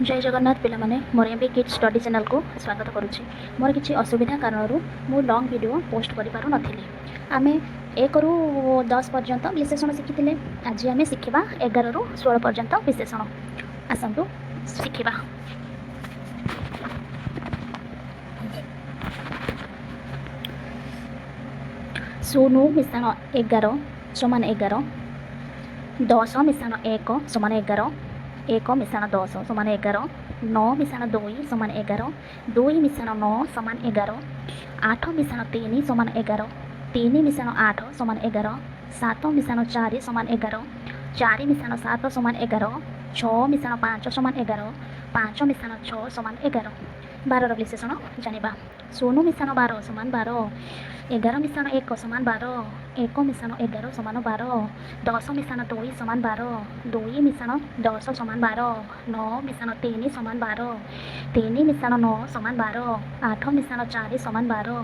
जय जगन्नाथ पिला माने मोर एमबी किड्स स्टडी चैनल को स्वागत करुच्ची। मोर किसी असुविधा कारण मु लॉन्ग वीडियो पोस्ट करि पारु नथिली। आमे 1 रु 10 पर्यंत विशेषण शिखिथिले। आज आमे शिखिबा 11 रु 16 पर्यंत विशेषण। आसंतु शिखिबा। शून्य मिश्रण 11 समान 11, 10 मिश्रण 1 समान 11, 1 मिश्रण 10 समान 11, 9 मिश्रण 2 समान 11, 2 मिश्रण 9 समान 11, 8 मिश्रण 3 समान 11, 3 मिश्रण 8 समान 11, 7 मिश्रण 4 समान 11, 4 मिश्रण 7 समान 11, 6 मिश्रण 5 समान 11, 5 मिश्रण 6 समान 11। 12 विशेषण जानिबा। शून्य मिश्रण 12 समान 12, 11 मिश्रण 1 समान 12, 1 मिश्रण 11 समान 12, 10 मिश्रण 2 समान 12, 2 मिश्रण 10 समान 12, 9 मिश्रण 3 समान 12, 3 मिश्रण 9 समान 12, 8 मिश्रण 4 समान 12,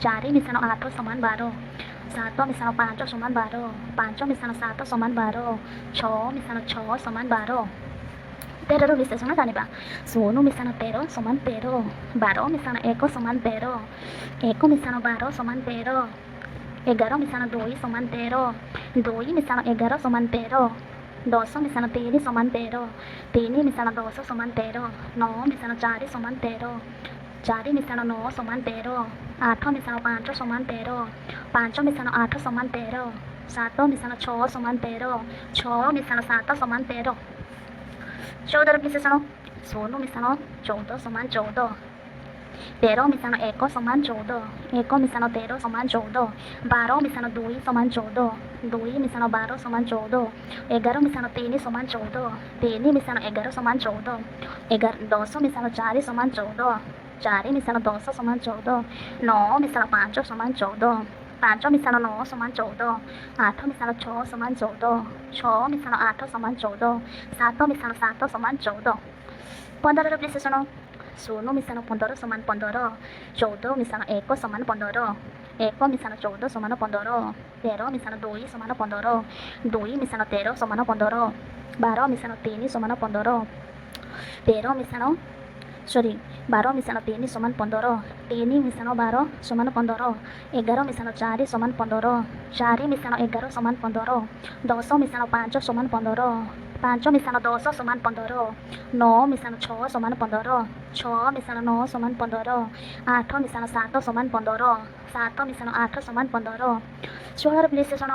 4 मिश्रण 8 समान 12, 7 मिश्रण 5 समान 12, 5 मिश्रण 7 समान 12, 6 मिश्रण 6 समान 12। 13 विशेषण जानिबा। शून्य मिश्रण 13 समान 13, 12 मिश्रण 1 समान 13, 1 मिश्रण 12 समान 13, 11 मिश्रण 2 समान 13, 2 मिश्रण 11 समान 13, 10 मिश्रण 3 समान 13, 3 मिश्रण 10 समान 13, 9 मिश्रण 4 समान 13, 4 मिश्रण 9 समान 13, 8 मिश्रण 5 समान 13, 5 मिश्रण 8 समान 13, 7 मिश्रण 6 समान 13, 6 मिश्रण 7 समान 13। 14 विशेषण। शून्य मिश्रण 14 समान 14, 13 मिश्रण 1 समान 14, 1 मिश्रण 13 समान 14, 12 मिश्रण 2 समान 14, 2 मिश्रण 12 समान 14, 11 मिश्रण 3 समान 14, 3 मिश्रण 11 समान 14, 10 मिश्रण 4 समान 14, 4 मिश्रण 10 समान 14, 9 मिश्रण 5 समान 14, 5 मिश्रण 9 समान 14, 8 मिश्रण 6 समान 14, 6 मिश्रण 8 समान 14, 7 मिश्रण 7 समान 14। 15 विशेषण। शून्य मिश्रण 15 समान 15, 14 मिश्रण 1 समान 15, 1 मिश्रण 14 समान 15, 13 मिश्रण 2 समान 15, 2 मिश्रण 13 समान 15, 12 मिश्रण 3 समान 15, 13 मिश्रण 12 मिश्रण 3 समान 15, 3 मिश्रण 12 समान 15, 11 मिश्रण 4 समान 15, 4 मिश्रण 11 समान 15, 10 मिश्रण 5 समान 15, 5 मिश्रण 10 समान 15, 9 मिश्रण 6 समान 15, 6 मिश्रण 9 समान 15, 8 मिश्रण 7 समान 15, 7 मिश्रण 8 समान 15। 16 विशेषण।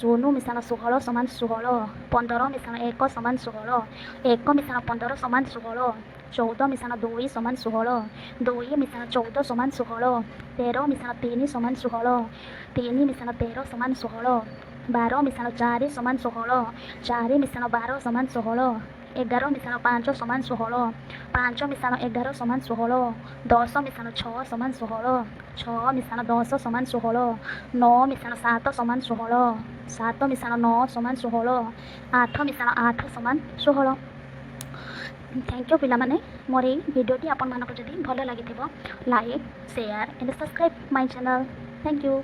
शून्य मिश्रण 16 समान 16, 15 मिश्रण 1 समान 16, 1 मिश्रण 15 समान 16, 14 मिश्रण 2 समान 16, 2 मिश्रण 14 समान 16, 13 मिश्रण 3 समान 16, 3 मिश्रण 13 समान 16, 12 मिश्रण 4 समान 16, 4 मिश्रण 12 समान 16, 11 मिश्रण 5 समान 16, 5 मिश्रण 11 समान 16, 10 मिश्रण 6 समान 16, 6 मिश्रण 10 समान 16, 9 मिश्रण 7 समान 16, 7 मिश्रण 9 समान 16, 8 मिश्रण 8 समान 16। थैंक यू पिला माने। मोर ये वीडियोटी आपण मानक जदि भल लगी like share and subscribe my channel. Thank you.